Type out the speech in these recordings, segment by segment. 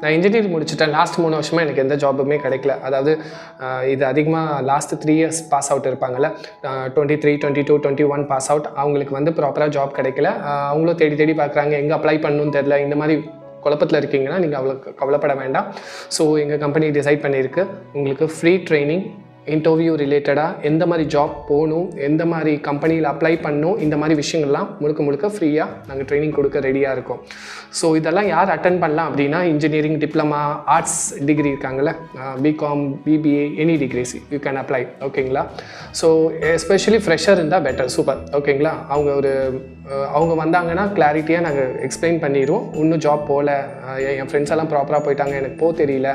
நான் இன்ஜினியரிங் முடிச்சுட்டேன், லாஸ்ட் 3 வருஷமாக எனக்கு எந்த ஜாபுமே கிடைக்கல. அதாவது இது அதிகமாக லாஸ்ட் 3 இயர்ஸ் பாஸ் அவுட் இருப்பாங்கள்ல, 23, 22, 21 பாஸ் அவுட், அவங்களுக்கு வந்து ப்ராப்பராக ஜாப் கிடைக்கல. அவங்களும் தேடி பார்க்குறாங்க, எங்கே அப்ளை பண்ணணும்னு தெரில. இந்த மாதிரி குழப்பத்தில் இருக்கீங்கன்னா நீங்கள் அவ்வளோ கவலைப்பட வேண்டாம். ஸோ எங்கள் கம்பெனி டிசைட் பண்ணியிருக்கு, உங்களுக்கு ஃப்ரீ ட்ரைனிங், இன்டர்வியூ ரிலேட்டடாக எந்த மாதிரி ஜாப் போகணும், எந்த மாதிரி கம்பெனியில் அப்ளை பண்ணணும், இந்த மாதிரி விஷயங்கள்லாம் முழுக்க ஃப்ரீயாக நாங்கள் ட்ரைனிங் கொடுக்க ரெடியாக இருக்கோம். ஸோ இதெல்லாம் யார் அட்டன் பண்ணலாம் அப்படின்னா, இன்ஜினியரிங், டிப்ளமா, ஆர்ட்ஸ் டிகிரி இருக்காங்கள்ல, BCom, BBA, any degrees you can apply. ஓகேங்களா? ஸோ எஸ்பெஷலி ஃப்ரெஷர் இருந்தால் பெட்டர், சூப்பர். ஓகேங்களா? அவங்க வந்தாங்கன்னா கிளாரிட்டியாக நாங்கள் எக்ஸ்பிளைன் பண்ணிடுவோம். இன்னும் ஜாப் போகல, என் ஃப்ரெண்ட்ஸ் எல்லாம் ப்ராப்பராக போயிட்டாங்க, எனக்கு தெரியல,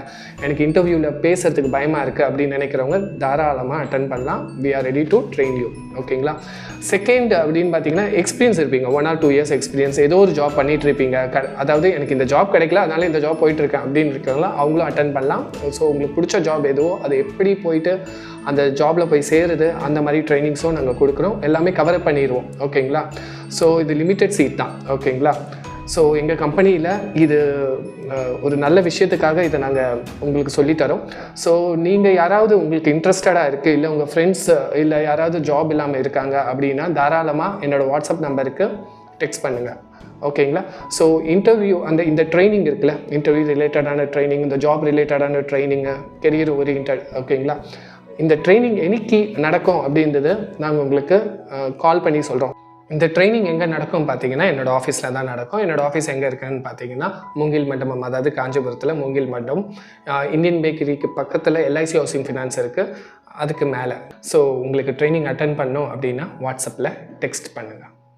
எனக்கு இன்டர்வியூவில் பேசுகிறதுக்கு பயமாக இருக்குது அப்படின்னு நினைக்கிறவங்க தாராளமாக அட்டன் பண்ணலாம். We are ready to train you. ஓகேங்களா? செகண்ட் அப்படின்னு பார்த்தீங்கன்னா, எக்ஸ்பீரியன்ஸ் இருப்பீங்க, 1 or 2 இயர்ஸ் எக்ஸ்பீரியன்ஸ், ஏதோ ஒரு ஜாப் பண்ணிகிட்டு இருப்பீங்க. அதாவது எனக்கு இந்த ஜாப் கிடைக்கல, அதனால இந்த ஜாப் போயிட்டுருக்கேன் அப்படின்னு இருக்கலாம், அவங்களும் அட்டன் பண்ணலாம். ஸோ உங்களுக்கு பிடிச்ச ஜாப் எதுவோ அது எப்படி போயிட்டு அந்த ஜாபில் போய் சேருது, அந்த மாதிரி ட்ரைனிங்ஸும் நாங்கள் கொடுக்குறோம். எல்லாமே கவர் பண்ணிடுவோம். ஓகேங்களா? ஸோ இது லிமிட்டட் சீட் தான். ஓகேங்களா? ஸோ எங்கள் கம்பெனியில் இது ஒரு நல்ல விஷயத்துக்காக இதை நாங்கள் உங்களுக்கு சொல்லித்தரோம். ஸோ நீங்கள் யாராவது உங்களுக்கு இன்ட்ரெஸ்டடாக இருக்குது, இல்லை உங்கள் ஃப்ரெண்ட்ஸ் இல்லை யாராவது ஜாப் இல்லாமல் இருக்காங்க அப்படின்னா தாராளமாக என்னோடய வாட்ஸ்அப் நம்பருக்கு டெக்ஸ்ட் பண்ணுங்கள். ஓகேங்களா? ஸோ இன்டர்வியூ இந்த ட்ரைனிங் இருக்குல்ல, இன்டர்வியூ ரிலேட்டடான ட்ரைனிங், இந்த ஜாப் ரிலேட்டடான ட்ரைனிங்கு, கெரியர் ஓரியன்ட். ஓகேங்களா? இந்த ட்ரைனிங் என்னைக்கு நடக்கும் அப்படின்றது நாங்கள் உங்களுக்கு கால் பண்ணி சொல்கிறோம். இந்த ட்ரைனிங் எங்கே நடக்கும் பார்த்தீங்கன்னா, என்னோடய ஆஃபீஸில் தான் நடக்கும். என்னோடய ஆஃபீஸ் எங்கே இருக்குன்னு பார்த்தீங்கன்னா, மூங்கில் மண்டபம், அதாவது காஞ்சிபுரத்தில் மூங்கில் மண்டபம், இந்தியன் பேக்கரிக்கு பக்கத்தில் எல்ஐசி ஹவுசிங் ஃபினான்ஸ் இருக்குது, அதுக்கு மேலே. ஸோ உங்களுக்கு ட்ரைனிங் அட்டன் பண்ணணும் அப்படின்னா வாட்ஸ்அப்பில் டெக்ஸ்ட் பண்ணுங்கள்.